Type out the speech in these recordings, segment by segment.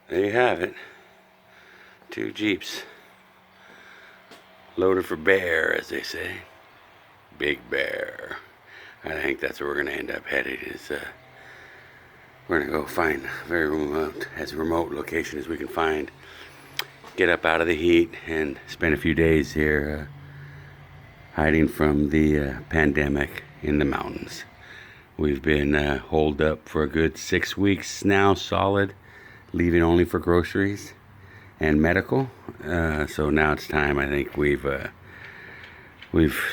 There you have it. 2 Jeeps. Loaded for bear, as they say. Big Bear. I think that's where we're going to end up headed. We're going to go find as remote location as we can find. Get up out of the heat and spend a few days here hiding from the pandemic in the mountains. We've been holed up for a good 6 weeks now, solid, leaving only for groceries and medical. So now it's time. I think we've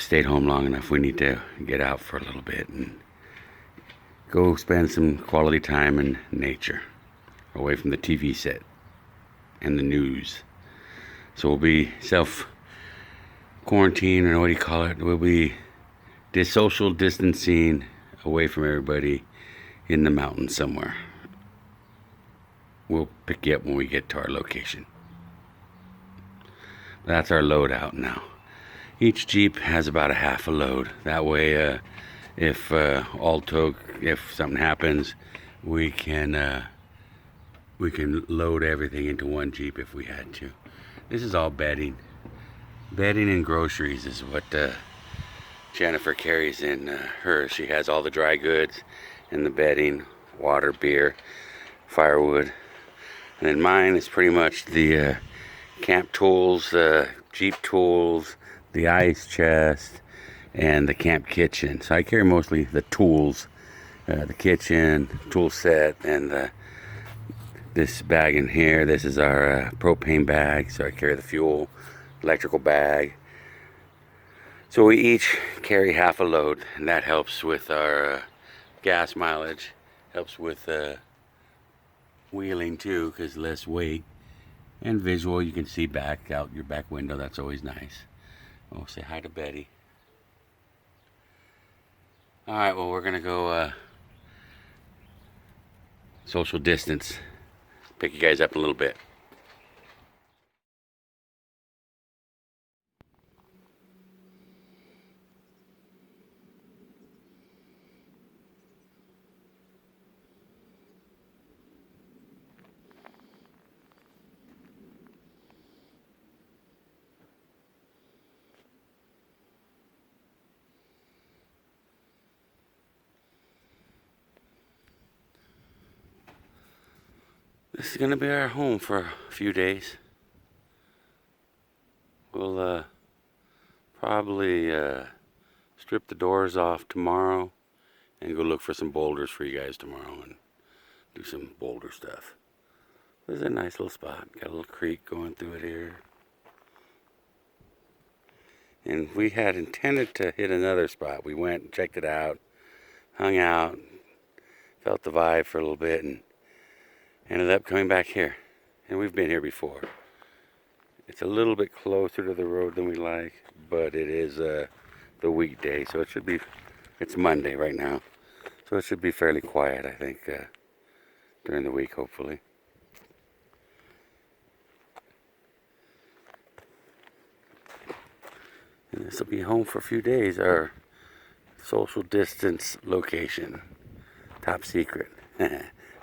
stayed home long enough. We need to get out for a little bit and go spend some quality time in nature, away from the TV set and the news. So we'll be self-quarantine, or what do you call it? We'll be social distancing away from everybody in the mountains somewhere. We'll pick you up when we get to our location. That's our load out now. Each Jeep has about a half a load. That way, if something happens, we can load everything into one Jeep if we had to. This is all bedding. Bedding and groceries is what Jennifer carries in hers. She has all the dry goods and the bedding, water, beer, firewood. And then mine is pretty much the camp tools, Jeep tools, the ice chest, and the camp kitchen. So I carry mostly the tools, the kitchen, tool set, and this bag in here. This is our propane bag, so I carry the fuel, electrical bag. So we each carry half a load, and that helps with our gas mileage, helps with wheeling too, because less weight. And visual, you can see back out your back window. That's always nice. Oh, say hi to Betty. Alright, well, we're gonna go social distance. Pick you guys up in a little bit. This is gonna be our home for a few days. We'll probably strip the doors off tomorrow and go look for some boulders for you guys tomorrow and do some boulder stuff. This is a nice little spot. Got a little creek going through it here. And we had intended to hit another spot. We went and checked it out, hung out, felt the vibe for a little bit, and ended up coming back here. And we've been here before. It's a little bit closer to the road than we like, but it is the weekday, so it should be, it's Monday right now, so it should be fairly quiet, I think, during the week, hopefully. And this will be home for a few days, our social distance location. Top secret.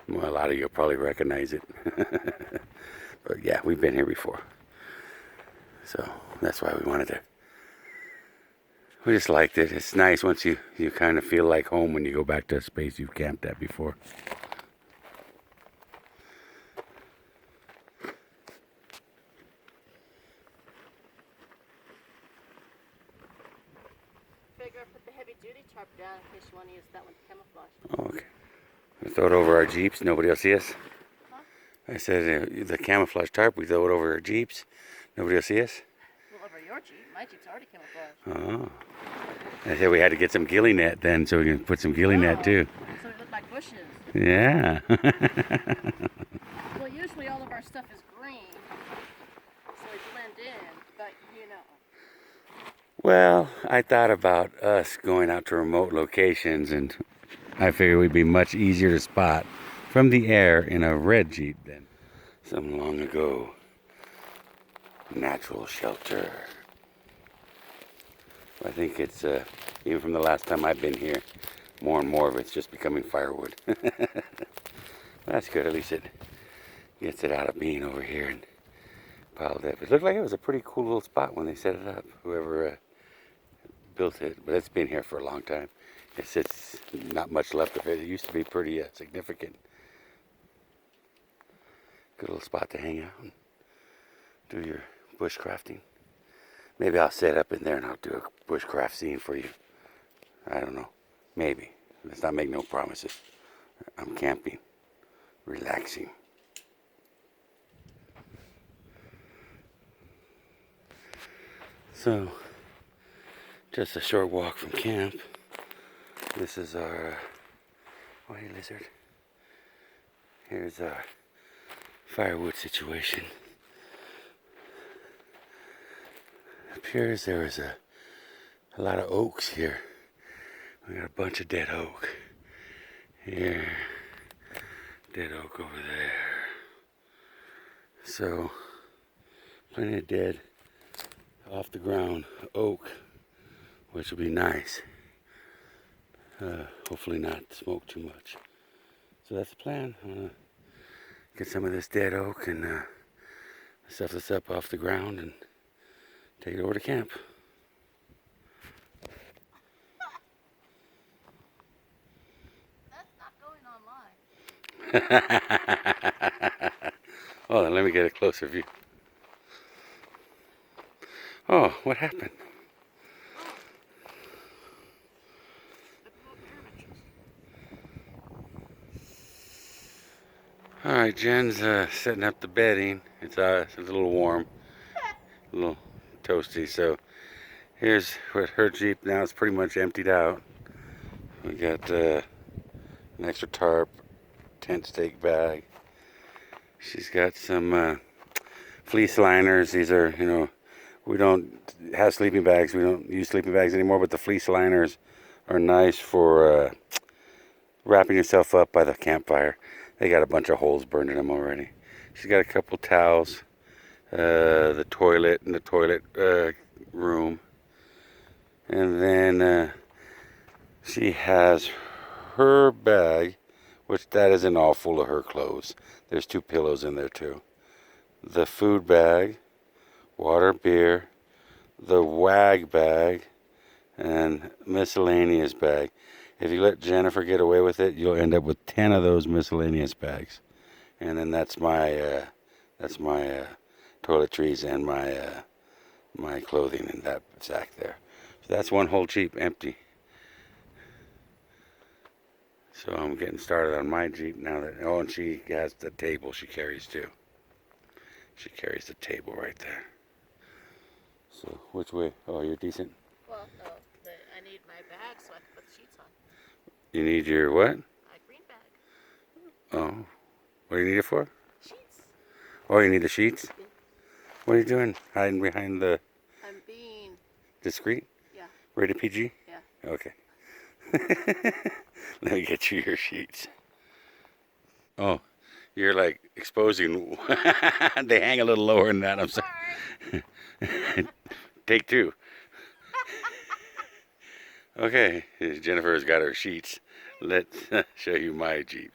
Well, a lot of you will probably recognize it. But yeah, we've been here before. So that's why we just liked it. It's nice once you kind of feel like home when you go back to a space you've camped at before. Figure I put the heavy duty tarp down in case you want to use that one to camouflage. Oh, okay. We throw it over our Jeeps, nobody will see us. Huh? I said the camouflage tarp, we throw it over our Jeeps, nobody will see us. Well, over your Jeep. My Jeep's already camouflaged. Oh. I said we had to get some ghillie net then, so we can put some ghillie net too. So it looked like bushes. Yeah. Well, usually all of our stuff is green, so we blend in, but you know. Well, I thought about us going out to remote locations, and I figured we'd be much easier to spot from the air in a red Jeep than some long ago natural shelter. I think it's, even from the last time I've been here, more and more of it's just becoming firewood. That's good, at least it gets it out of being over here and piled up. It looked like it was a pretty cool little spot when they set it up, whoever built it, but it's been here for a long time. It's not much left of it. It used to be pretty significant. Good little spot to hang out and do your bushcrafting. Maybe I'll set up in there and I'll do a bushcraft scene for you. I don't know. Maybe. Let's not make no promises. I'm camping, relaxing. So, just a short walk from camp. This is our, oh hey lizard. Here's our firewood situation. It appears there was a lot of oaks here. We got a bunch of dead oak. Here, dead oak over there. So, plenty of dead off the ground oak, which will be nice. Hopefully not smoke too much. So that's the plan. I'm gonna get some of this dead oak and stuff this up off the ground and take it over to camp. That's not going online. Oh, then let me get a closer view. Oh, what happened? Alright, Jen's setting up the bedding. It's a little warm, a little toasty. So here's what her Jeep now is pretty much emptied out. We got an extra tarp, tent stake bag. She's got some fleece liners. These are, you know, we don't have sleeping bags. We don't use sleeping bags anymore, but the fleece liners are nice for wrapping yourself up by the campfire. They got a bunch of holes burned in them already. She's got a couple towels, the toilet in the toilet room. And then she has her bag, which that isn't all full of her clothes. There's 2 pillows in there too. The food bag, water, beer, the wag bag, and miscellaneous bag. If you let Jennifer get away with it, you'll end up with 10 of those miscellaneous bags. And then that's my toiletries and my clothing in that sack there. So that's one whole Jeep empty. So I'm getting started on my Jeep now that, oh, and she has the table she carries too. She carries the table right there. So which way? Oh, you're decent? Well, no, but I need my bag so I can put the sheets on. You need your what? My green bag. Oh, what do you need it for? Sheets. Oh, you need the sheets? Yeah. What are you doing? Hiding behind the... I'm being... Discreet? Yeah. Rated PG? Yeah. Okay. Let me get you your sheets. Oh, you're like exposing... They hang a little lower than that, I'm sorry. Take 2. Okay, Jennifer's got her sheets. Let's show you my Jeep.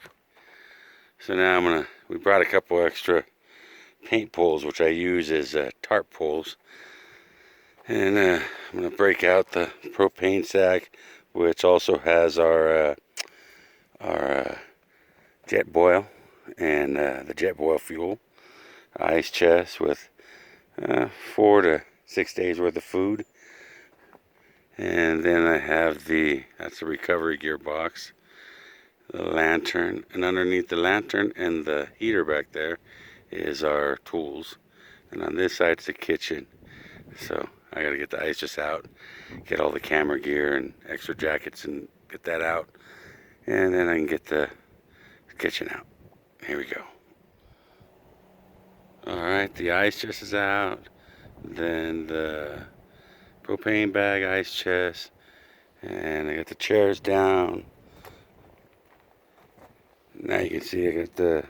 So now we brought a couple extra paint poles, which I use as tarp poles. And I'm gonna break out the propane sack, which also has our jet boil and the jet boil fuel. Ice chest with 4 to 6 days worth of food. And then I have that's the recovery gearbox, the lantern, and underneath the lantern and the heater back there is our tools. And on this side is the kitchen. So I gotta get the ice chest out, get all the camera gear and extra jackets and get that out. And then I can get the kitchen out. Here we go. Alright, the ice chest is out. Then the propane bag, ice chest, and I got the chairs down. Now you can see I got the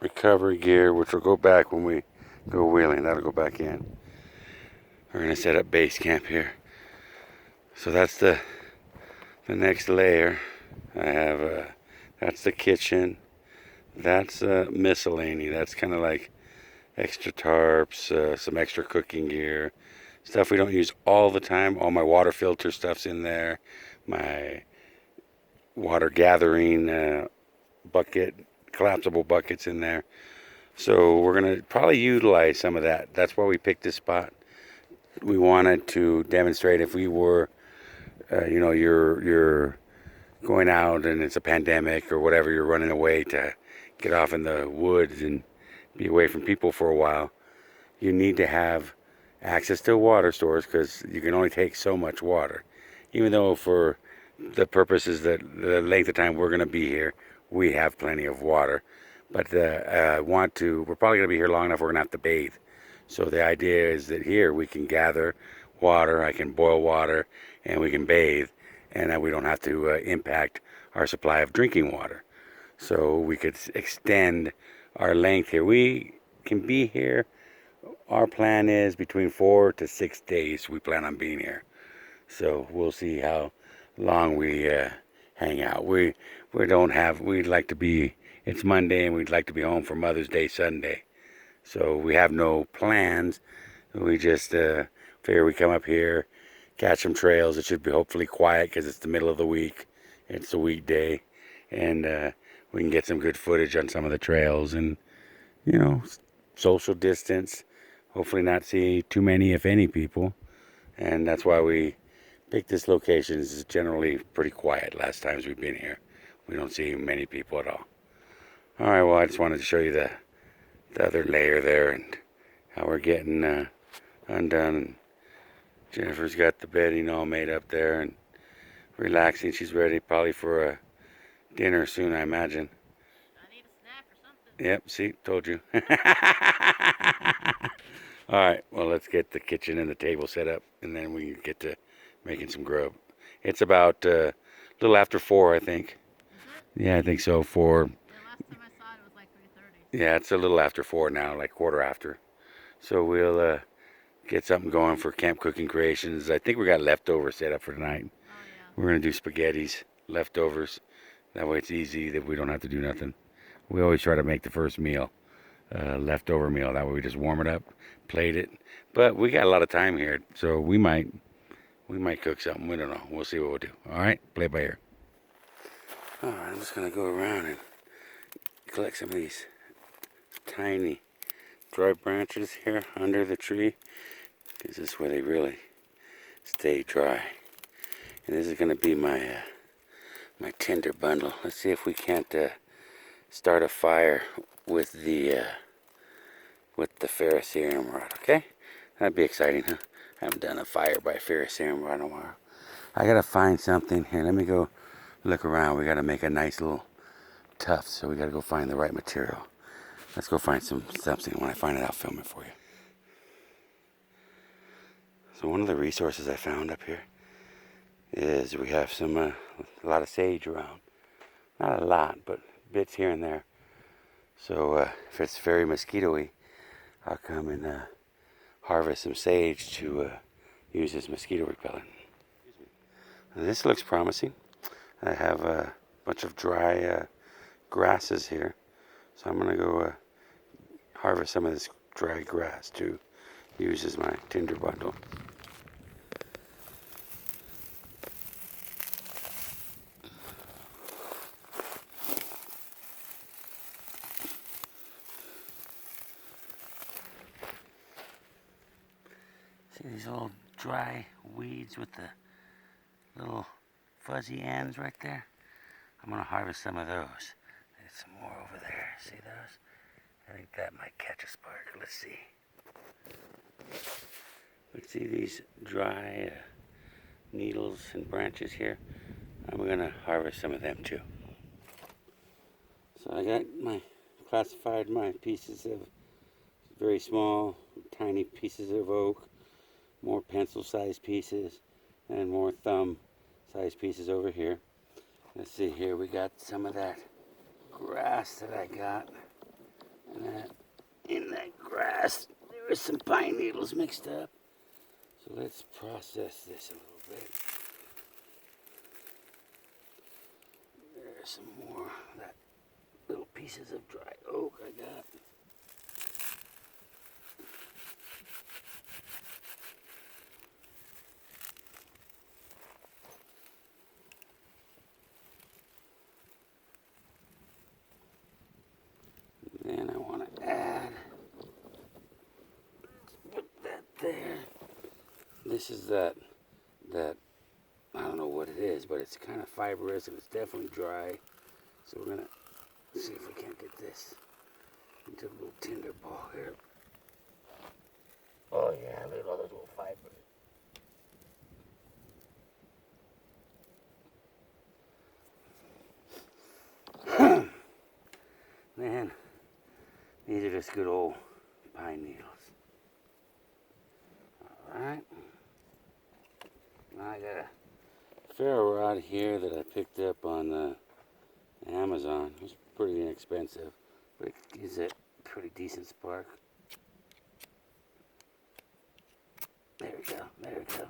recovery gear, which will go back when we go wheeling. That'll go back in. We're gonna set up base camp here. So that's the next layer. I have that's the kitchen, That's miscellany. That's kind of like extra tarps, some extra cooking gear, stuff we don't use all the time. All my water filter stuff's in there. My water gathering bucket, collapsible buckets in there. So we're gonna probably utilize some of that. That's why we picked this spot. We wanted to demonstrate if we were, you're going out and it's a pandemic or whatever, you're running away to get off in the woods and be away from people for a while. You need to have access to water stores because you can only take so much water. Even though for the purposes that the length of time we're going to be here, we have plenty of water. But we're probably going to be here long enough we're going to have to bathe. So the idea is that here we can gather water, I can boil water, and we can bathe, and we don't have to impact our supply of drinking water. So we could extend our length here. We can be here. Our plan is between 4 to 6 days we plan on being here. So we'll see how long we hang out. We'd like to be, it's Monday and we'd like to be home for Mother's Day Sunday. So we have no plans. We just figure we come up here, catch some trails. It should be hopefully quiet because it's the middle of the week. It's a weekday. And we can get some good footage on some of the trails and, social distance. Hopefully not see too many, if any, people. And that's why we picked this location. It's generally pretty quiet last times we've been here. We don't see many people at all. All right, well, I just wanted to show you the other layer there and how we're getting undone. Jennifer's got the bedding all made up there and relaxing. She's ready probably for a dinner soon, I imagine. I need a snack or something. Yep, see, told you. All right, well, let's get the kitchen and the table set up, and then we can get to making some grub. It's about a little after 4, I think. Yeah, I think so, 4. Yeah, last time I saw it, it was like 3:30. Yeah, it's a little after 4 now, like quarter after. So we'll get something going for Camp Cooking Creations. I think we got leftovers set up for tonight. Oh, yeah. We're going to do spaghettis, leftovers. That way it's easy that we don't have to do nothing. We always try to make the first meal leftover meal. That way we just warm it up, plate it. But we got a lot of time here, so we might cook something. We don't know. We'll see what we'll do. All right, play it by ear. All right, I'm just going to go around and collect some of these tiny dry branches here under the tree, because this is where they really stay dry. And this is going to be my my tinder bundle. Let's see if we can't start a fire with the ferrocerium rod. Okay, that'd be exciting, huh? I haven't done a fire by ferrocerium rod in a while. I gotta find something here. Let me go look around. We gotta make a nice little tuft, so we gotta go find the right material. Let's go find something. When I find it, I'll film it for you. So one of the resources I found up here is we have a lot of sage around. Not a lot, but bits here and there. So if it's very mosquito-y, I'll come and harvest some sage to use as mosquito repellent. This looks promising. I have a bunch of dry grasses here, so I'm gonna go harvest some of this dry grass to use as my tinder bundle. See these little dry weeds with the little fuzzy ends right there? I'm going to harvest some of those. There's some more over there. See those? I think that might catch a spark. Let's see. Let's see these dry needles and branches here. I'm going to harvest some of them too. So I got classified my pieces of very small, tiny pieces of oak, more pencil-sized pieces, and more thumb-sized pieces over here. Let's see here, we got some of that grass that I got. And in that grass, there is some pine needles mixed up. So let's process this a little bit. There's some more of that little piece. pieces of dry oak I got. Then I want to add, put that there. This is that, I don't know what it is, but it's kind of fibrous and it's definitely dry. So we're gonna see if we can't get this into a little tinder ball here. Oh yeah, look at all those little fibers. Man, these are just good old pine needles. Alright. Now I got a ferro rod here that I picked up on Amazon. It was pretty inexpensive, but it gives it a pretty decent spark. There we go, there we go.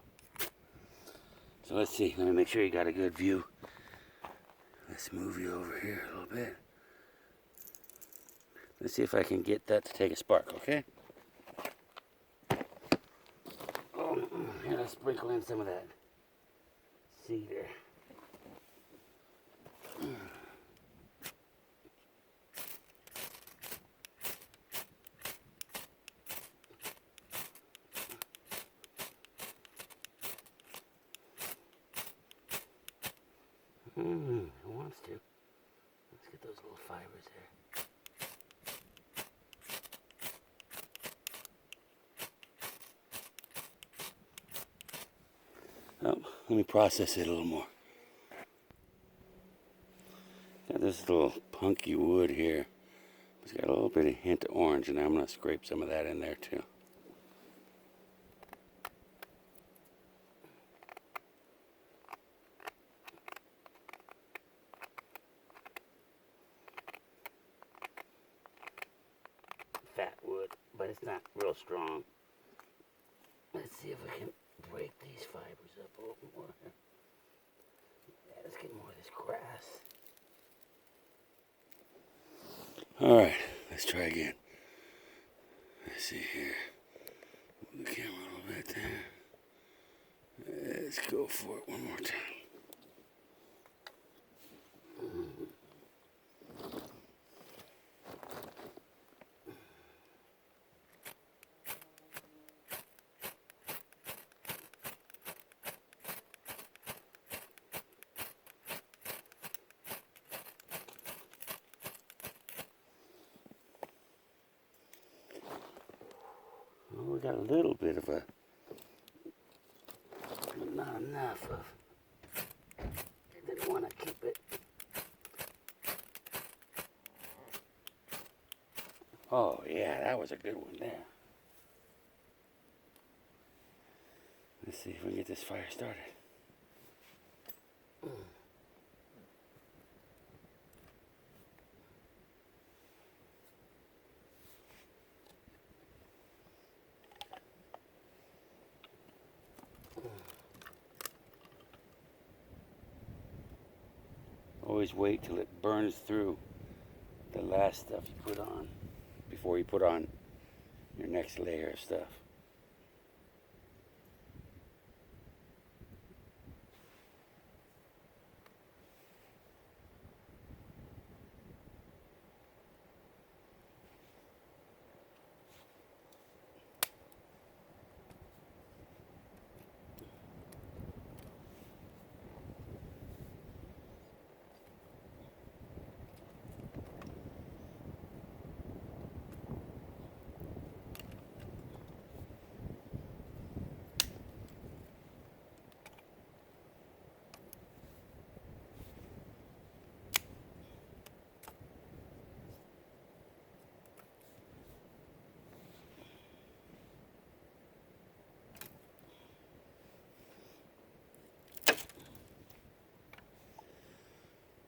So let's see, let me make sure you got a good view. Let's move you over here a little bit. Let's see if I can get that to take a spark, okay? Oh, here, let's sprinkle in some of that cedar. It wants to. Let's get those little fibers there. Oh, let me process it a little more. Got this little punky wood here. It's got a little bit of hint of orange, and I'm going to scrape some of that in there too. Fat wood, but it's not real strong. Let's see if we can break these fibers up a little more. Yeah, let's get more of this grass. Alright, let's try again. Let's see here. Move the camera a little bit there. Let's go for it one more time. Well, we got a little bit of a, but not enough of. I didn't want to keep it. Oh yeah, that was a good one there. Let's see if we can get this fire started. Always wait till it burns through the last stuff you put on before you put on your next layer of stuff.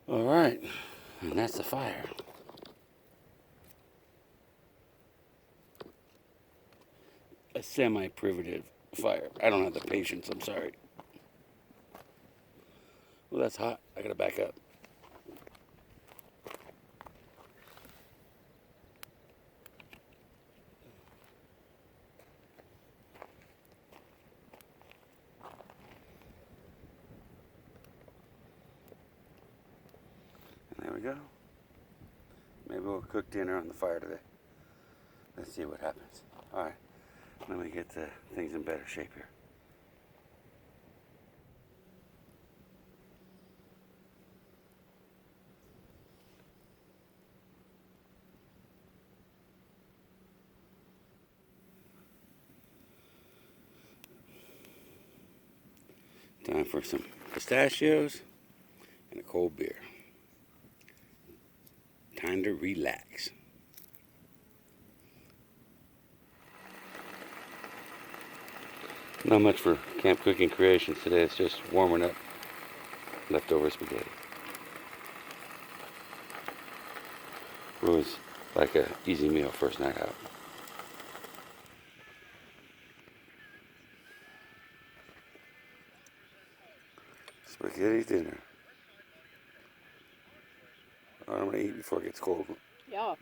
All right, and that's the fire. A semi-privative fire. I don't have the patience, I'm sorry. Well, that's hot. I gotta back up. go. Maybe we'll cook dinner on the fire today. Let's see what happens. Alright, let me get things in better shape here. Time for some pistachios and a cold beer. Time to relax. Not much for camp cooking creations today. It's just warming up leftover spaghetti. It was like an easy meal first night out. Spaghetti dinner. I'm gonna eat before it gets cold. Yeah.